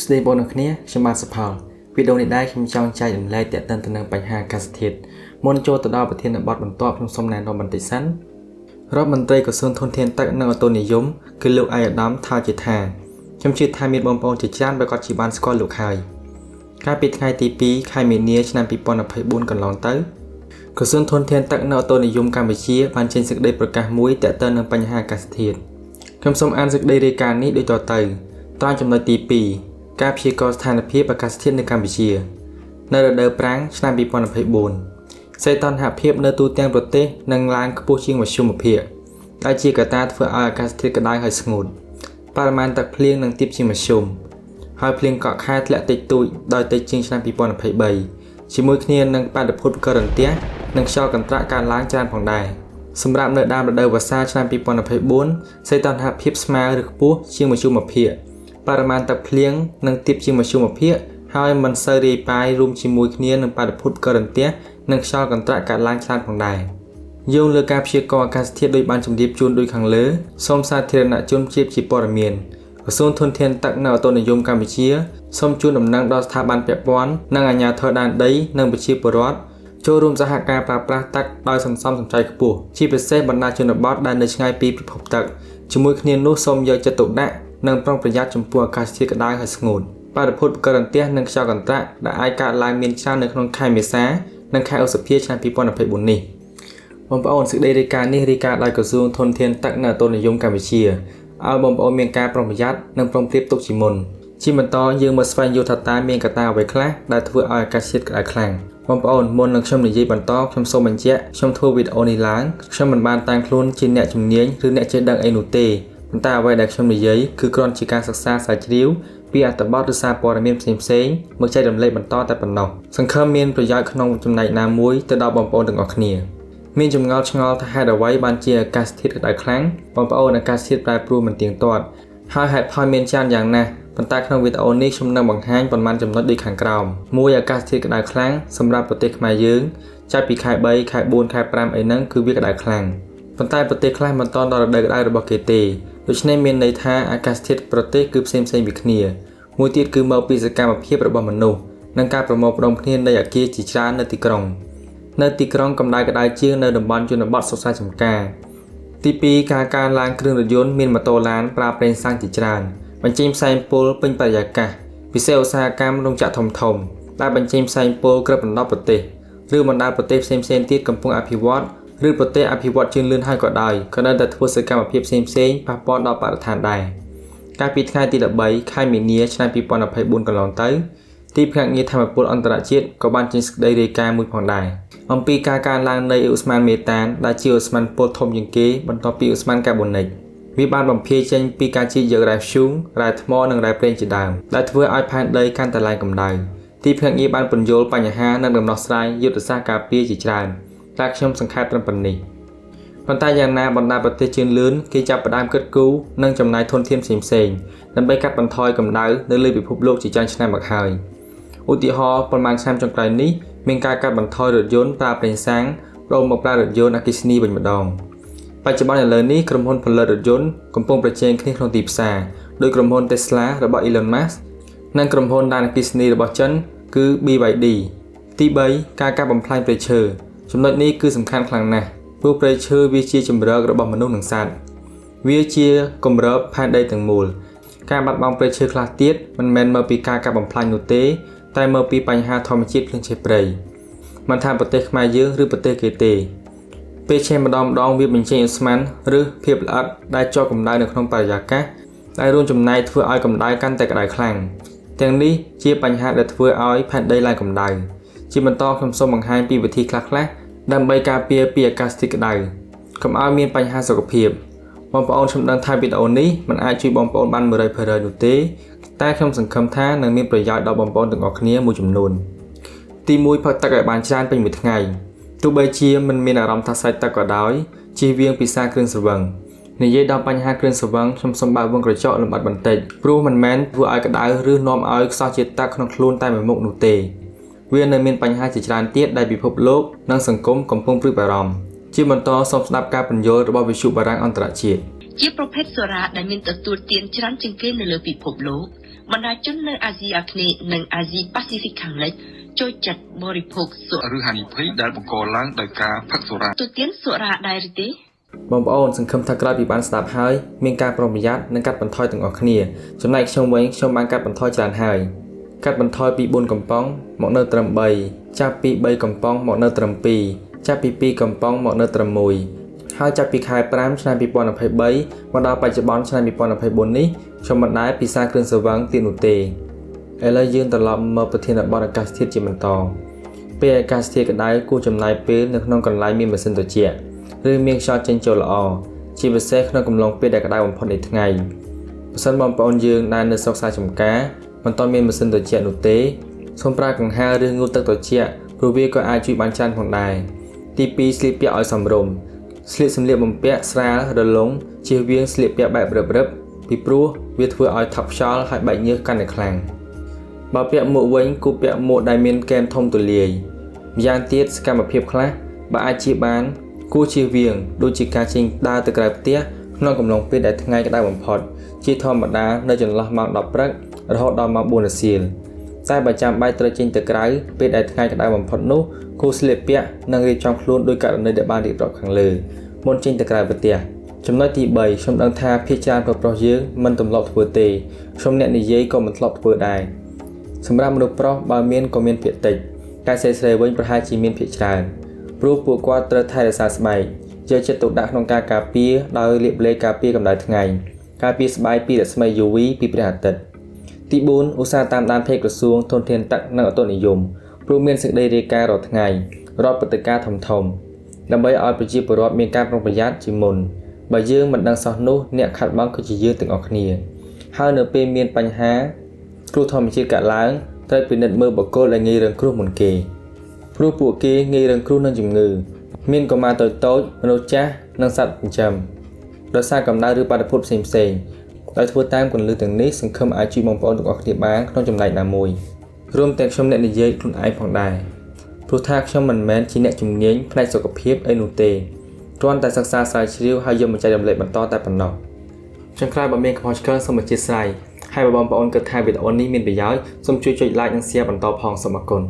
ស្ដីបងប្អូនខ្ញុំបាទសុផលវីដេអូនេះដែរខ្ញុំចង់ចែករំលែកទាក់ទងទៅនឹងបញ្ហាអាកាសធាតុមុនចូលទៅដល់ប្រធានបទបន្ទាប់ខ្ញុំសូមណែនាំបន្តិចសិនរដ្ឋមន្ត្រីក្រសួងធនធានទឹកនិងអូតូនិយមគឺលោកអាយដាមថាជាថាខ្ញុំជឿថាមានបងប្អូនជាច្រើនដែលគាត់ជាបានស្គាល់លោកហើយកាលពីថ្ងៃទី2ខែមីនាឆ្នាំ2024កន្លងទៅក្រសួងធនធានទឹកនិងអូតូនិយមកម្ពុជាបានចេញសេចក្តីប្រកាសមួយទាក់ទងនឹងបញ្ហាអាកាសធាតុខ្ញុំសូមអានសេចក្តីរាយការណ៍នេះដូចតទៅតាមចំណុចទី2ការព្យាករណ៍ស្ថានភាពអាកាសធាតុនៅកម្ពុជានៅរដូវប្រាំងឆ្នាំ2024សីតុណ្ហភាពនៅទូទាំងប្រទេសនឹងឡើងខ្ពស់ជាងមធ្យមភាគដែលជាកត្តាធ្វើឲ្យអាកាសធាតុក្តៅហើយស្ងួតបរិមាណទឹកភ្លៀងនឹងទាបជាងមធ្យមហើយភ្លៀងកក់ខែធ្លាក់តិចតួចដោយតិចជាងឆ្នាំ2023ជាមួយគ្នានឹងបាតុភូតផ្គររន្ទះនិងខ្យល់កន្ត្រាក់កើនឡើងច្រើនផងដែរសម្រាប់នៅដើមរដូវវស្សាឆ្នាំ2024សីតុណ្ហភាពស្មើឬខ្ពស់ជាងមធ្យមភាគបរិមាណទឹកភ្លៀងនឹងទាបជាងមធ្យមភាគហើយមិនសូវរាយប៉ាយរួមជាមួយគ្នានឹងបាតុភូតផ្គររន្ទះនិងខ្យល់កន្ត្រាក់កើនឡើងច្រើនផងដែរយោងលើការព្យាករណ៍អាកាសធាតុដោយបានជម្រាបជូនដូចខាងលើសូមសាធារណជនព្យាព័ត៌មានក្រសួងធនធានទឹកនិងអូតូនិយមកម្ពុជាសូមជូនដំណឹងដល់ស្ថាប័នពាក់ព័ន្ធនិងអាជ្ញាធរដែនដីនិងប្រជាពលរដ្ឋចូលរួមសហការប្រើប្រាស់ទឹកដោយសន្សំសំចៃខ្ពស់ជាពិសេសបណ្ដាជនបទដែលនៅឆ្ងាយពីប្រភពទឹកជាមួយគ្នានោះសូមយកចិត្តទុកដាក់និងប្រុងប្រយ័ត្នចំពោះអាកាសធាតុក្តៅហើយស្ងួតបាតុភូតផ្គររន្ទះនិងខ្យល់កន្ត្រាក់ដែលអាចកើតឡើងមានច្រើននៅក្នុងខែមេសានិងខែឧសភាឆ្នាំ2024នេះបងប្អូនសេចក្តីរាយការណ៍នេះរាយការណ៍ដោយក្រសួងធនធានទឹកនិងអូតូនិយមកម្ពុជាឲ្យបងប្អូនមានការប្រុងប្រយ័ត្ននិងប្រុងប្រៀបទុកជាមុនជាបន្តយើងមកស្វែងយល់ថាតើមានកត្តាអ្វីខ្លះដែលធ្វើឲ្យអាកាសធាតុក្តៅខ្លាំងបងប្អូនមុននឹងខ្ញុំនិយាយបន្តខ្ញុំសូមបញ្ជាក់ខ្ញុំធ្វើវីដេអូនេះឡើងខ្ញុំមិនបានតាំងខ្លួនជាអ្នកជំនាញឬអ្នកចេះដឹងអីនោះទេប៉ុន្តែអ្វីដែលខ្ញុំនិយាយគឺគ្រាន់ជាការសិក្សាស្រាវជ្រាវពីអត្ថបទឬសារព័ត៌មានផ្សេងៗមកចែករំលែកបន្តតែប៉ុណ្ណោះសង្ឃឹមមានប្រយោជន៍ក្នុងចំណែកណាមួយទៅដល់បងប្អូនទាំងអស់គ្នាមានចម្ងល់ឆ្ងល់ថាហេតុអ្វីបានជាអាកាសធាតុក្តៅខ្លាំងបងប្អូនអាកាសធាតុប្រែប្រួលមិនទៀងទាត់ហើយហេតុផលមានច្រើនយ៉ាងណាស់ប៉ុន្តែក្នុងវីដេអូនេះខ្ញុំនឹងបង្ហាញប៉ុន្មានចំណុចដូចខាងក្រោម1អាកាសធាតុក្តៅខ្លាំងសម្រាប់ប្រទេសខ្មែរយើងចាប់ពីខែ3ខែ4ខែ5អីហ្នឹងគឺវាក្តៅខ្លាំងប៉ុន្តែប្រទេសខ្លះមិនតន់ដល់រដូវក្តៅរបស់គេទេដូច្នេះមានន័យថាអាកាសធាតុប្រទេសគឺផ្សេងៗពីគ្នាមួយទៀតគឺមកពីសកម្មភាពរបស់មនុស្សនិងការប្រមូលផ្តុំគ្នានៃអគារជាច្រើននៅទីក្រុងកម្ដៅក្តៅជាងនៅតំបន់ជនបទសុខសាចម្ការទី2ការកើនឡើងគ្រឿងរថយន្តមានម៉ូតូឡានប្រើប្រេងសាំងជាច្រើនបញ្ចេញផ្សែងពុលពេញបរិយាកាសពិសេសឧស្សាហកម្មរោងចក្រធំៗដែលបញ្ចេញផ្សែងពុលគ្របដណ្ដប់ប្រទេសឬបណ្ដាប្រទេសផ្សេងៗទៀតកំពុងអភិវឌ្ឍឬប្រទេសអភិវឌ្ឍជឿនលឿនហើយក៏ដោយក៏នៅតែធ្វើសកម្មភាពផ្សេងៗប៉ះពាល់ដល់បរិស្ថានដែរកាលពីថ្ងៃទី13ខែមីនាឆ្នាំ2024កន្លងទៅទីភ្នាក់ងារធម្មពលអន្តរជាតិក៏បានចេញសេចក្តីរាយការណ៍មួយផងដែរអំពីការកើនឡើងនៃឧស្ម័នមេតានដែលជាឧស្ម័នពុលធំជាងគេបន្ទាប់ពីឧស្ម័នកាបូនិកវាបានបំភាយចេញពីការជីកយករ៉ែធ្យូងរ៉ែថ្មនិងរ៉ែប្រេងជាដើមដែលធ្វើឲ្យផែនដីកាន់តែឡើងកម្ដៅទីភ្នាក់ងារបានពន្យល់បញ្ហានិងដំណោះស្រាយយុទ្ធសាស្ត្រការពារជាច្រើនតែខ្ញុំសង្ខេបត្រឹមប៉ុណ្នេះប៉ុន្តែយ៉ាងណាបណ្ដាប្រទេសជឿនលឿនគេចាប់ផ្ដើមគិតគូរនិងចំណាយធនធានផ្សេងៗដើម្បីកាត់បន្ថយកម្ដៅនៅលើពិភពលោកជាច្រើនឆ្នាំមកហើយឧទាហរណ៍ប្រហែលឆ្នាំចុងក្រោយនេះមានការកាត់បន្ថយរថយន្តប្រើប្រេងសាំងរកមកប្រើរថយន្តអគ្គិសនីវិញម្ដងបច្ចុប្បន្នឥឡូវនេះក្រុមហ៊ុនផលិតរថយន្តកំពុងប្រជែងគ្នាក្នុងទីផ្សារដោយក្រុមហ៊ុន Tesla របស់ Elon Musk និងក្រុមហ៊ុនដានអគ្គិសនីរបស់ចិនគឺ BYD ទី3ការកាប់បំផ្លាញព្រៃឈើចំណុចនេះគឺសំខាន់ខ្លាំងណាស់ព្រោះព្រៃឈើវាជាជម្រករបស់មនុស្សនិងសត្វវាជាគម្របផែនដីទាំងមូលការបាត់បង់ព្រៃឈើខ្លះទៀតមិនមែនមកពីការកាប់បំផ្លាញនោះទេតែមកពីបញ្ហាធម្មជាតិភ្លើងឆេះព្រៃមិនថាប្រទេសខ្មែរយើងឬប្រទេសគេទេពេលឆេះម្ដងវាបញ្ចេញឧស្ម័នឬភាពល្អិតដែលជាប់កម្ដៅនៅក្នុងបរិយាកាសដែលរួមចំណែកធ្វើឲ្យកម្ដៅកាន់តែក្តៅខ្លាំងទាំងនេះជាបញ្ហាដែលធ្វើឲ្យផែនដីឡើងកម្ដៅជាបន្តខ្ញុំសូមបង្ហាញពីវិធីខ្លះៗដើម្បីការពារពីអាកាសធាតុក្តៅកុំឲ្យមានបញ្ហាសុខភាពបងប្អូនខ្ញុំដឹងថាវីដេអូនេះមិនអាចជួយបងប្អូនបាន 100% នោះទេតែខ្ញុំសង្ឃឹមថានឹងមានប្រយោជន៍ដល់បងប្អូនទាំងអស់គ្នាមួយចំនួនទី1ផឹកទឹកឲ្យបានច្រើនពេញមួយថ្ងៃទោះបីជាមិនមានអារម្មណ៍ថាស្រេកទឹកក៏ដោយជៀសវាងពិសាគ្រឿងស្រវឹងនិយាយដល់បញ្ហាគ្រឿងស្រវឹងខ្ញុំសូមបើកវងក្រចកលម្អិតបន្តិចព្រោះមិនមែនធ្វើឲ្យក្តៅឬនាំឲ្យខ្សោះជាតិទឹកក្នុងខ្លួនតែមួយមុខនោះទេវានៅមានបញ្ហាជាច្រើនទៀតដែលពិភពលោកនិងសង្គមកំពុងព្រួយបារម្ភជាបន្តសូមស្ដាប់ការពន្យល់របស់វិទ្យុបារាំងអន្តរជាតិជាប្រភេទសូរ៉ាដែលមានទទួលទានច្រើនជាងគេនៅលើពិភពលោក បណ្ដាជននៅអាស៊ីអាគ្នេយ៍និងអាស៊ីប៉ាស៊ីហ្វិកខាងលិចចូលចិត្តបរិភោគសុរា ឬហានិភ័យដែលបង្កឡើងដោយការផឹកសុរា ទទួលទានសុរាដែរឬទេ បងប្អូនសង្ឃឹមថាក្រោយពីបានស្ដាប់ហើយមានការប្រុងប្រយ័ត្ននិងកាត់បន្ថយទាំងអស់គ្នាចំណែកខ្ញុំវិញខ្ញុំបានកាត់បន្ថយច្រើនហើយកាត់បន្ថយពី4កំប៉ុងមកនៅត្រឹម3ចាប់ពី3កំប៉ុងមកនៅត្រឹម2ចាប់ពី2កំប៉ុងមកនៅត្រឹម1ហើយចាប់ពីខែ5ឆ្នាំ2023មកដល់បច្ចុប្បន្នឆ្នាំ2024នេះខ្ញុំមិនដែលពិសាគ្រឿងស្រវឹងទៀតនោះទេឥឡូវយើងត្រឡប់មកប្រធានបទអាកាសធាតុជាបន្តពេលអាកាសធាតុក្តៅគួរចំណាយពេលនៅក្នុងកន្លែងមានម៉ាស៊ីនត្រជាក់ឬមានខ្យល់ចេញចូលល្អជាពិសេសក្នុងកំឡុងពេលដែលក្តៅបំផុតនៃថ្ងៃបើសិនបងប្អូនយើងដែលនៅស្រុកស្រែចម្ការមិនទាន់មានម៉ាស៊ីនត្រជាក់នោះទេសូមប្រើកង្ហារឬងូតទឹកត្រជាក់ព្រោះវាក៏អាចជួយបានច្រើនផងដែរទី2ស្លៀកពាក់ឲ្យសមរម្យស្លៀកសម្លៀកបំពាក់ស្រាលរលុងជៀសវាងស្លៀកពាក់បែបរឹបពីព្រោះវាធ្វើឲ្យថប់ខ្យល់ហើយបែកញើសកាន់តែខ្លាំងបើពាក់មួកវិញគួរពាក់មួកដែលមានកែមធំទូលាយម្យ៉ាងទៀតសកម្មភាពខ្លះបើអាចជាបានគួរជៀសវាងដូចជាការចេញដើរទៅក្រៅផ្ទះក្នុងកំឡុងពេលដែលថ្ងៃក្តៅបំផុតជាធម្មតានៅចន្លោះម៉ោង10ព្រឹករហូតដល់ម៉ោង4រសៀលតែបើចាំបាច់ត្រូវចេញទៅក្រៅពេលដែលថ្ងៃក្តៅបំផុតនោះគួរស្លៀកពាក់និងរៀបចំខ្លួនដោយករណីដែលបានរៀបរាប់ខាងលើមុនចេញទៅក្រៅប្រទេសចំណុចទី3ខ្ញុំដឹងថាភាគច្រើនប្រុសៗយើងមិនទម្លាប់ធ្វើទេខ្ញុំអ្នកនិយាយក៏មិនធ្លាប់ធ្វើដែរសម្រាប់មនុស្សប្រុសបើមានក៏មានភាគតិចតែស្រីៗវិញប្រហែលជាមានភាគច្រើនព្រោះពួកគាត់ត្រូវថែរក្សាស្បែកយកចិត្តទុកដាក់ក្នុងការការពារដោយលាបឡេការពារកម្ដៅថ្ងៃការពារស្បែកពីរស្មី UV ពីព្រះអាទិត្យទី4ឧស្សាហ៍តាមដានភេកក្រសួងធនធានទឹកនិងឧតុនិយមព្រោះមានសេចក្តីរាយការណ៍រាល់ថ្ងៃរាល់ព្រឹត្តិការណ៍ធំដើម្បីឲ្យប្រជាពលរដ្ឋមានការប្រុងប្រយ័ត្នជាមុនបើយើងមិនដឹងសោះនោះអ្នកខាត់បងគឺជាយើងទាំងអស់គ្នាហើយនៅពេលមានបញ្ហាគ្រោះធម្មជាតិកើតឡើងត្រូវពិនិត្យមើលបុគ្គលដែលងាយរងគ្រោះមុនគេព្រោះពួកគេងាយរងគ្រោះនឹងជំងឺមានកុមារតូចៗមនុស្សចាស់និងសត្វចិញ្ចឹមដោយសារកម្ដៅឬបាតុភូតផ្សេងៗដោយធ្វើតាមគន្លឹះទាំងនេះសង្ឃឹមអាចជួយបងប្អូនទាំងអស់គ្នាបានក្នុងចំណែកណាមួយរួមទាំងខ្ញុំអ្នកនិយាយខ្លួនឯងផងដែរព្រោះថាខ្ញុំមិនមែនជាអ្នកជំនាញផ្នែកសុខភាពអីនោះទេគ្រាន់តែសិក្សាស្រាវជ្រាវហើយយកមកចែករំលែកបន្តតែប៉ុណ្ណោះចុងក្រោយបើមានកំហុសឆ្គងសូមអធិស្ឋានហើយបើបងប្អូនគិតថាវីដេអូនេះមានប្រយោជន៍សូមជួយចុច like និង share បន្តផងសូមអរគុណ